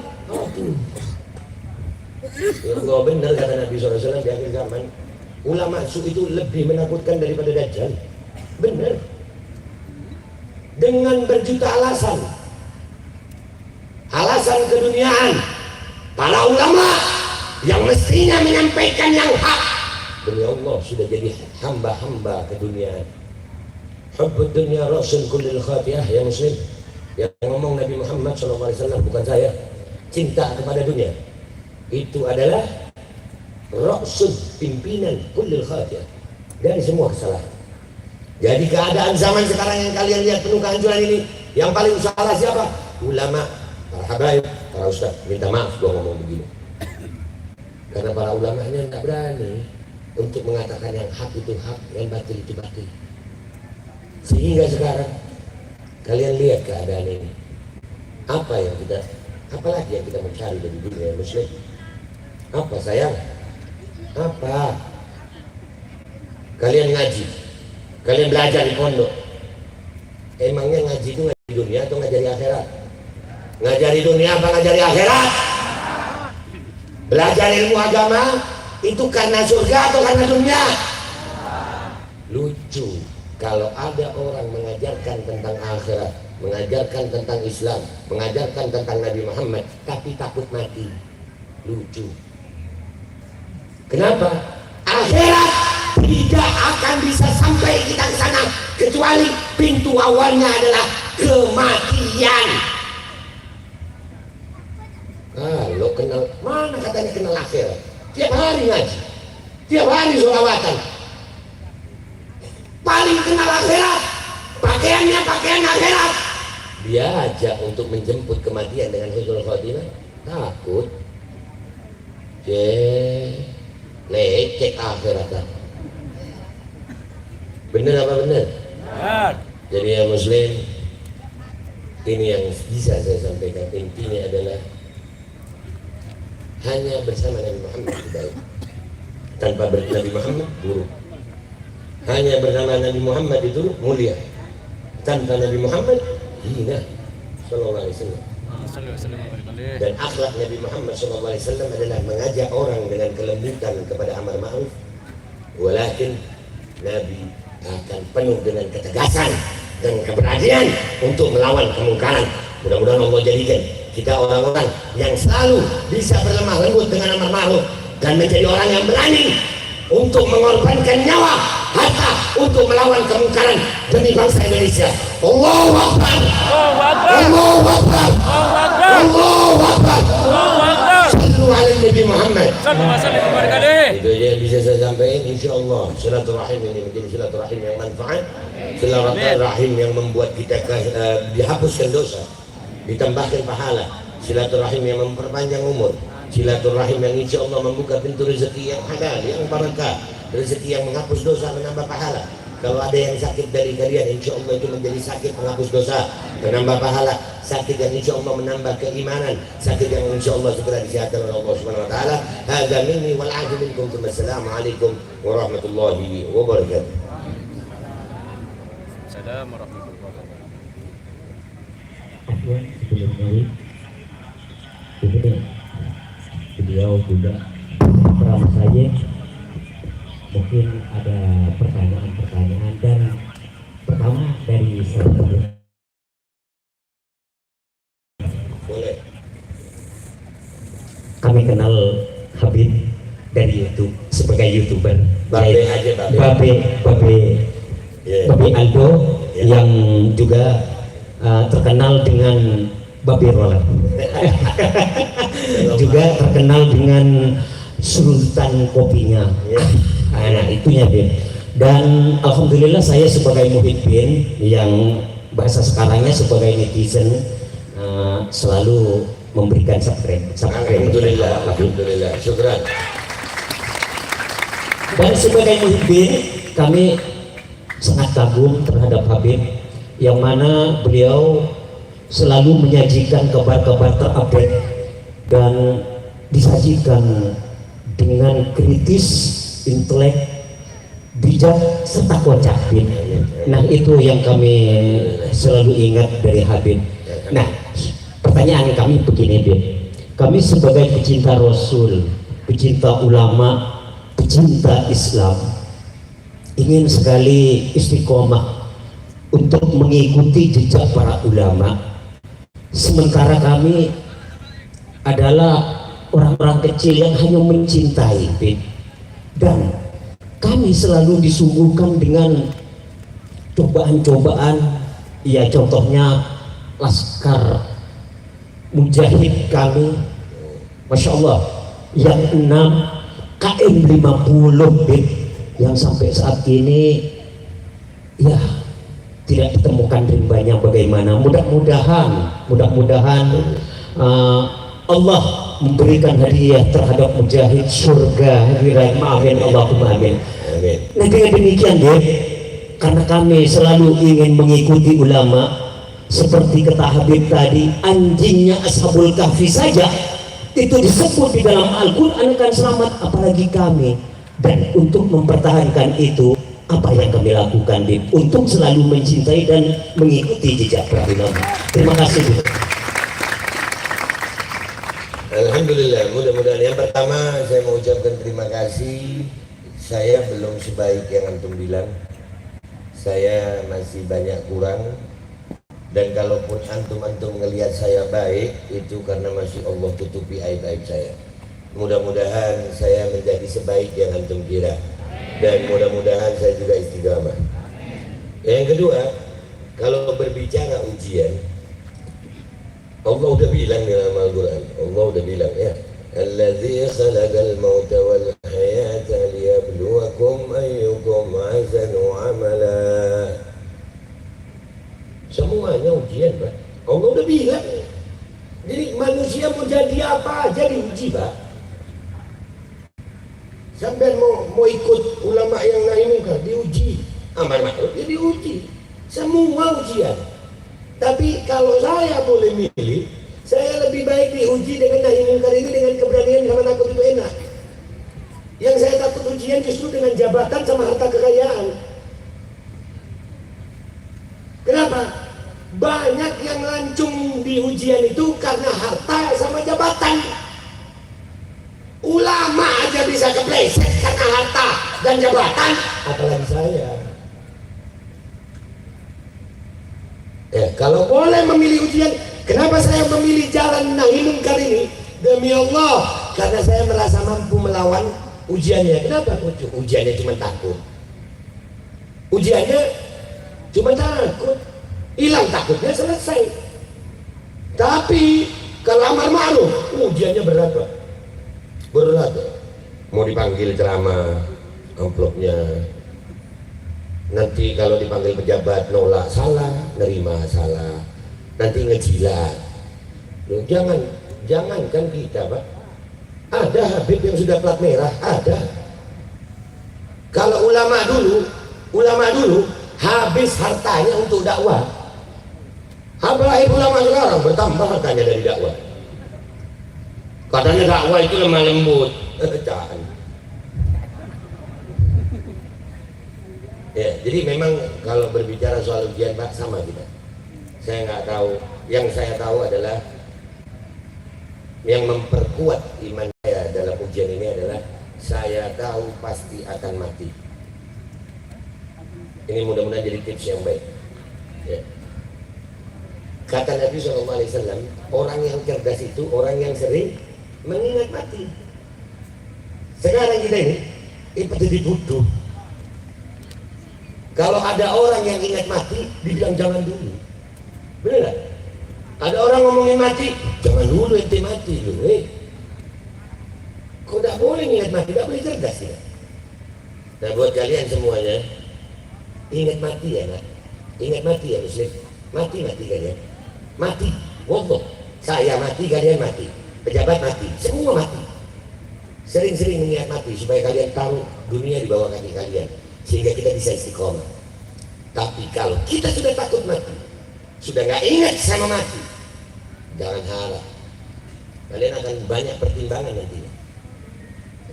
Enggak benar kata Nabi SAW di akhir zaman. Ulama su itu lebih menakutkan daripada Dajjal. Benar. Dengan berjuta alasan. Alasan keduniaan. Para ulama yang mestinya menyampaikan yang hak, demi Allah sudah jadi hamba-hamba keduniaan. Hubbud dunya rasul kullil khatiyah, ya muslim. Yang ngomong Nabi Muhammad SAW, bukan saya. Cinta kepada dunia itu adalah rasul, pimpinan kullil khatiyah, dari semua kesalahan. Jadi keadaan zaman sekarang yang kalian lihat penuh kehancuran ini, yang paling salah siapa? Ulama, para habaib, para ustaz. Minta maaf gua ngomong begini, karena para ulamanya tidak berani untuk mengatakan yang hak itu hak, yang batil itu batil. Sehingga sekarang kalian lihat keadaan ini. Apa yang kita, apalagi yang kita mencari dari dunia muslim? Apa sayang? Apa? Kalian ngaji, kalian belajar di pondok. Emangnya ngaji itu ngajari dunia atau ngajari akhirat? Ngajari dunia apa ngajari akhirat? Belajar ilmu agama itu karena surga atau karena dunia? Lucu kalau ada orang mengajarkan tentang akhirat, mengajarkan tentang Islam, mengajarkan tentang Nabi Muhammad, tapi takut mati. Lucu. Kenapa? Akhirat tidak akan bisa sampai kita ke sana kecuali pintu awalnya adalah kematian. Kalau kenal, mana katanya kenal akhirat? Tiap hari ngaji, tiap hari sholawatan. Paling kenal akhirat, pakaiannya pakaian akhirat. Dia aja untuk menjemput kematian dengan husnul khotimah, takut. Lecek akhirat. Bener apa bener? Jadi ya muslim, ini yang bisa saya sampaikan. Intinya adalah hanya bersama Nabi Muhammad baik, tanpa Nabi Muhammad buruk. Hanya bersama Nabi Muhammad itu mulia, tanpa Nabi Muhammad hina. Sallallahu alaihi wasallam. Dan akhlak Nabi Muhammad sallallahu alaihi wasallam adalah mengajak orang dengan kelembutan kepada amar ma'ruf, walakin Nabi akan penuh dengan ketegasan dan keberanian untuk melawan kemungkaran. Mudah-mudahan Allah jadikan kita orang-orang yang selalu bisa berlemah lembut dengan amar ma'ruf dan menjadi orang yang berani untuk mengorbankan nyawa, harta untuk melawan kemungkaran demi bangsa Indonesia. Allahu Akbar. Allahu Akbar. Allahu Akbar. Sallu ala Nabi Muhammad. Itu aja yang bisa saya sampaikan. Insyaallah silaturahim ini menjadi silaturahim yang manfaat, silaturahim yang membuat kita dihapuskan dosa, ditambahkan pahala, silaturahim yang memperpanjang umur, silaturahim yang insya Allah membuka pintu rezeki yang halal, yang barakah, rezeki yang menghapus dosa, menambah pahala. Kalau ada yang sakit dari kalian, insya Allah itu menjadi sakit menghapus dosa, menambah pahala. Sakit yang insya Allah menambah keimanan, sakit yang insya Allah segera disehatkan oleh Allah Subhanahu Wa Taala. Hadza minni wal a'udzu minkum. Assalamualaikum warahmatullahi wabarakatuh. Assalamualaikum warahmatullahi wabarakatuh. Afwan sebelum ini beliau juga pernah saja mungkin ada pertanyaan-pertanyaan, dan pertama dari saya Boleh. kami kenal Habib dari YouTube sebagai YouTuber, Babe yaitu aja, Babe. Yeah. Babe Aldo, Yeah. yang juga terkenal dengan Babe Roller. Juga terkenal dengan sultan kopinya. Yeah. Nah, itunya Bin. Dan alhamdulillah saya sebagai muhibbin, yang bahasa sekarangnya sebagai netizen, selalu memberikan subscribe. Alhamdulillah, alhamdulillah. Syukran. Dan sebagai muhibbin, kami sangat kagum terhadap Habib, yang mana beliau selalu menyajikan kabar-kabar terupdate dan disajikan dengan kritis, intelek, bijak, serta kocak. Nah, itu yang kami selalu ingat dari Habib. Nah, pertanyaan kami begini, Bin. Kami sebagai pecinta Rasul, pecinta ulama, pecinta Islam, ingin sekali istiqomah untuk mengikuti jejak para ulama. Sementara kami adalah orang-orang kecil yang hanya mencintai, Bin. Dan kami selalu disuguhkan dengan cobaan-cobaan, ya contohnya Laskar Mujahid kami, Masya Allah, yang 6 KM 50, Bin, yang sampai saat ini ya tidak ditemukan rimbanya bagaimana. Mudah-mudahan Allah memberikan hadiah terhadap Mujahid surga. Amin, Allahumma amin. Amin. Nah, dengan demikian, Bin, karena kami selalu ingin mengikuti ulama, seperti kata Habib tadi, anjingnya Ashabul Kahfi saja itu disebut di dalam Al-Quran akan selamat, apalagi kami. Dan untuk mempertahankan itu, apa yang kami lakukan, Bin? Untuk selalu mencintai dan mengikuti jejak para ulama. Terima kasih, Bin. Alhamdulillah, mudah-mudahan yang pertama saya mau ucapkan terima kasih. Saya belum sebaik yang antum bilang, saya masih banyak kurang. Dan kalaupun antum ngelihat saya baik, itu karena masih Allah tutupi aib-aib saya. Mudah-mudahan saya menjadi sebaik yang antum kira, dan mudah-mudahan saya juga istiqamah. Yang kedua, kalau berbicara ujian, Allah udah bilang di dalam Al-Quran, Allah udah bilang ya, Alladzi khalaqal mauta wal hayata liyabluwakum ayyukum ahsanu amala. Semuanya ujian, Pak. Allah udah bilang. Jadi manusia mau jadi apa aja diuji, Pak. Sampai mau ikut ulama yang naik muka diuji, amar ma'ruf ya diuji. Semua ujian. Tapi kalau saya boleh milih, saya lebih baik diuji dengan nahi mungkar ini dengan keberanian, karena takut itu enak. Yang saya takut ujian justru dengan jabatan sama harta kekayaan. Kenapa? Banyak yang lancung di ujian itu karena harta sama jabatan. Ulama aja bisa kepleset karena harta, dan jabatan, apalagi saya. Ya, kalau boleh memilih ujian, kenapa saya memilih jalan nahi mungkar ini? Demi Allah, karena saya merasa mampu melawan ujiannya. Kenapa? Ujiannya cuma takut. Ujiannya cuma takut. Hilang takutnya, selesai. Tapi kalau amar ma'ruf, ujiannya berat, Pak. Berat. Mau dipanggil ceramah, amplopnya. Nanti kalau dipanggil pejabat nolak, salah, nerima salah. Nanti ngejilat. Loh, jangan kan kita, Pak. Ada Habib yang sudah plat merah, ada. Kalau ulama dulu habis hartanya untuk dakwah. Apalagi ulama sekarang bertambah hartanya dari dakwah. Katanya dakwah itu lemah lembut. Jangan. Ya, jadi memang kalau berbicara soal ujian, Pak, sama kita. Saya nggak tahu. Yang saya tahu adalah yang memperkuat iman saya dalam ujian ini adalah saya tahu pasti akan mati. Ini mudah-mudahan jadi tips yang baik. Ya. Kata Nabi SAW, orang yang cerdas itu orang yang sering mengingat mati. Sekarang kita ini jadi bodoh. Kalau ada orang yang ingat mati, dibilang jangan dulu. Benar gak? Ada orang ngomongin mati, jangan dulu ente mati dulu. Kok gak boleh ingat mati, gak boleh cerdas ya. Nah, buat kalian semuanya, ingat mati ya, nak. Ingat mati ya, Muslim. Mati kalian. Mati, wongkok. Saya mati, kalian mati. Pejabat mati, semua mati. Sering-sering mengingat mati supaya kalian tahu dunia di bawah kaki kalian, sehingga kita bisa istiqomah. Tapi kalau kita sudah takut mati, sudah nggak ingat sama mati, jangan harap. Kalian akan banyak pertimbangan nantinya.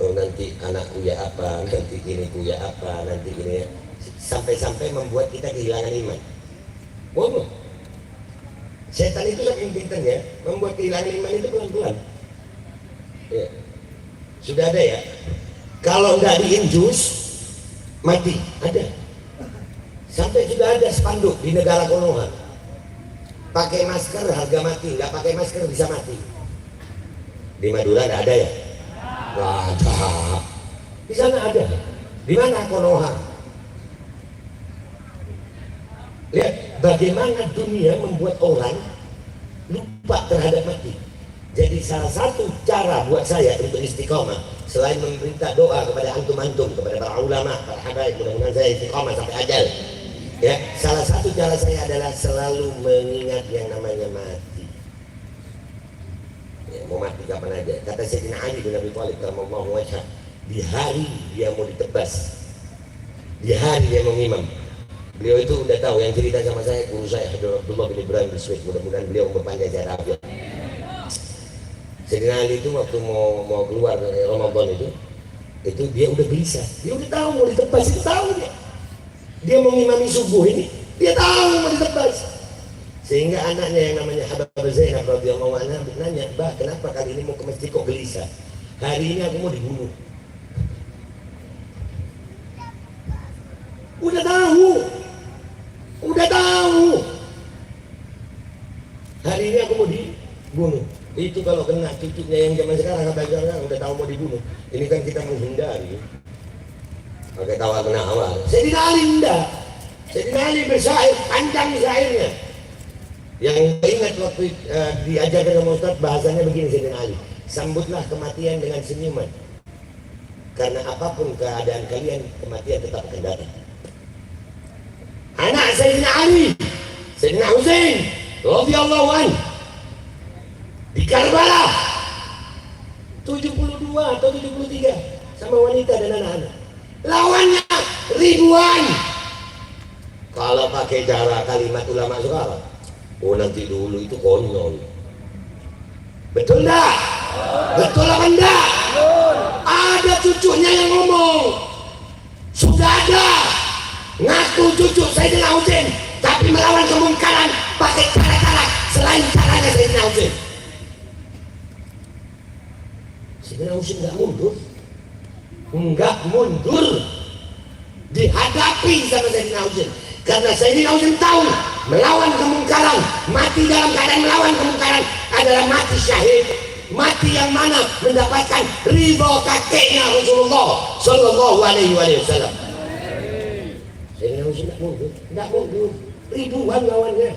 Oh, nanti anakku ya apa, nanti ini ya apa, nanti ini ya. Sampai-sampai membuat kita kehilangan iman. Bodoh. Setan itu saking pintarnya membuat kehilangan iman itu pelan-pelan. Ya. Sudah ada ya. Kalau nggak diinjus, mati. Ada. Sampai juga ada spanduk di negara Konoha. Pakai masker harga mati, nggak pakai masker bisa mati. Di Madura nggak ada ya? Nggak ada. Di sana ada. Di mana Konoha? Lihat bagaimana dunia membuat orang lupa terhadap mati. Jadi salah satu cara buat saya untuk istiqomah, selain meminta doa kepada antum-antum, kepada para ulama, para habaib, mudah-mudahan saya istiqomah sampai ajal. Ya, salah satu cara saya adalah selalu mengingat yang namanya mati. Ya, mau mati kapan aja. Kata Sayyidina Ali bin Abi Thalib karramallahu wajhah, di hari dia mau ditebas, di hari dia mau ngimam. Beliau itu udah tahu, yang cerita sama saya guru saya Abdullah bin Ibrahim bin Suwaid, mudah-mudahan beliau berpanjang sehat afiat. Sayyidina Ali itu waktu mau keluar dari Ramadan itu dia udah gelisah, dia udah tahu mau ditebas, itu tahu dia mau ngimami subuh ini, dia tahu mau ditebas. Sehingga anaknya yang namanya Habab Zainab radhiyallahu anha nanya, "Bah, kenapa kali ini mau ke masjid kok gelisah? Hari ini aku mau dibunuh." Udah tahu. Hari ini aku mau dibunuh. Itu kalau kena cucunya yang zaman sekarang, udah tahu mau dibunuh. Ini kan kita menghindari. Pakai tawa kena awal. Sayyidina Ali enggak. Sayyidina Ali bersyair, panjang syairnya. Yang ingat waktu diajarkan sama Ustaz, bahasanya begini Sayyidina Ali. Sambutlah kematian dengan senyuman. Karena apapun keadaan kalian, kematian tetap akan datang. Anak Sayyidina Ali, Sayyidina Husain radhiyallahu anhu di Karbala 72 atau 73 sama wanita dan anak-anak. Lawannya ribuan. Kalau pakai cara kalimat ulama sekarang, oh nanti dulu itu konyol. Betul enggak? Betul apa enggak? Ada cucunya yang ngomong. Sudah ada. Ngaku cucu Sayyidina Husain, tapi melawan kemungkaran pakai cara-cara selain caranya Sayyidina Husain. Sayyidina Husain enggak mundur. dihadapi sama Sayyidina Husain. Karena Sayyidina Husain tahu melawan kemungkaran, mati dalam keadaan melawan kemungkaran adalah mati syahid, mati yang mana mendapatkan ridho kakeknya Rasulullah Shallallahu Alaihi Wasallam. Sayyidina Husain tidak mundur, ribuan lawannya,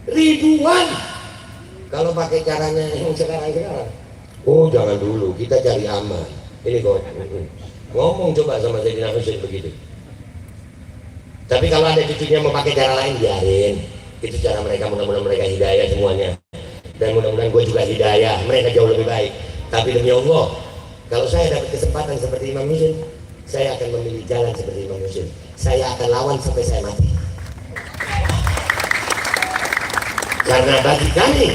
ribuan. Kalau pakai caranya yang sekarang, oh jangan dulu, kita cari aman. Ini kok ngomong coba sama Sayyidina Husain begitu. Tapi kalau ada cucunya mau pakai cara lain, biarin. Itu cara mereka, mudah-mudahan mereka hidayah semuanya. Dan mudah-mudahan gue juga hidayah, mereka jauh lebih baik. Tapi demi Allah, kalau saya dapat kesempatan seperti Imam Husain, saya akan memilih jalan seperti Imam Husain. Saya akan lawan sampai saya mati. Karena bagi kami,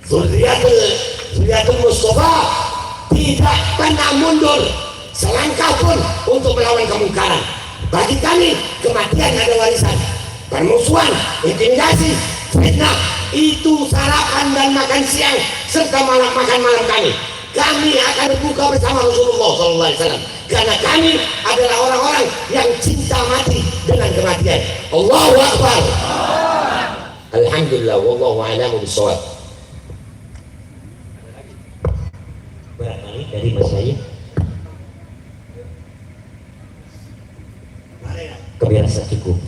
Zuriatul Mustafa tidak pernah mundur selangkah pun untuk melawan kemungkaran. Bagi kami, kematian ada warisan, permusuhan, intimidasi, fitnah, itu sarapan dan makan siang serta makan malam kami. Kami akan berbuka bersama Rasulullah SAW, karena kami adalah orang-orang yang cinta mati dengan kematian. Allahu Akbar. Alhamdulillah, wallahu a'lamu bishawab. Barangkali dari Mas Syahid. Kami rasa cukup.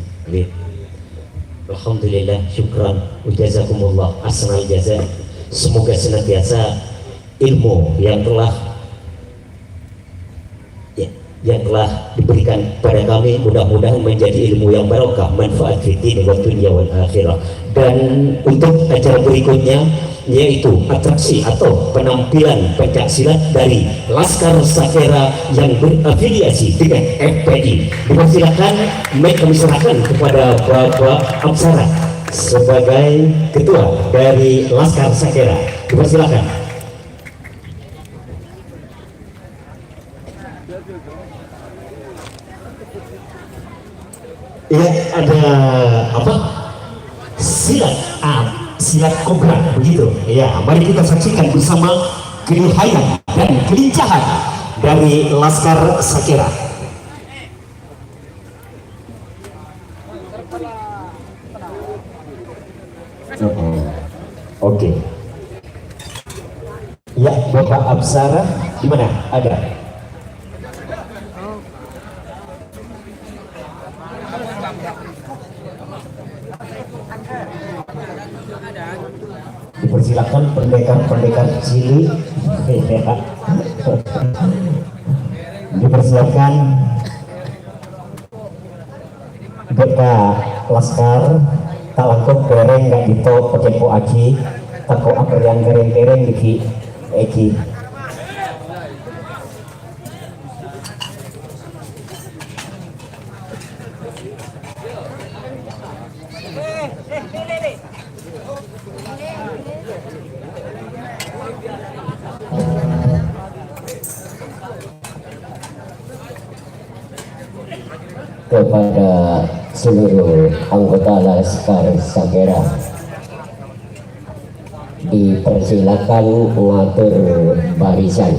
Alhamdulillah, syukran, jazakumullah ahsanal jaza. Semoga senantiasa ilmu yang telah diberikan pada kami mudah-mudahan menjadi ilmu yang barokah, manfaat fid din wa dunya wal akhirah. Dan untuk acara berikutnya yaitu atraksi atau penampilan pencaksilat dari Laskar Sakera yang berafiliasi dengan FPI. Dipersilakan, kami serahkan kepada Bapak Apsara sebagai ketua dari Laskar Sakera. Dipersilakan. Ya, ada apa? Silat kobra begitu. Ya, mari kita saksikan bersama kelihayan dan kelincahan dari Laskar Sakera. Oke. Ya, Bapak Apsara di mana? Ada. Dipersilakan pendekar-pendekar cilik. Dipersilakan Beka Laskar talangkop kereng nggak dito pakai po aci tako apa yang kereng-kereng di eki. Kepada seluruh anggota Laskar Sakera dipersilakan mengatur barisan.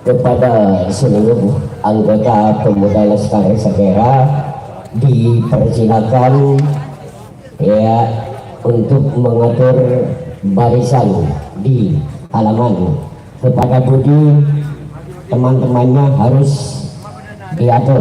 Kepada seluruh anggota pemuda Laskar Sakera dipersilakan ya untuk mengatur barisan di halaman. Kepada Budi, teman-temannya harus diatur.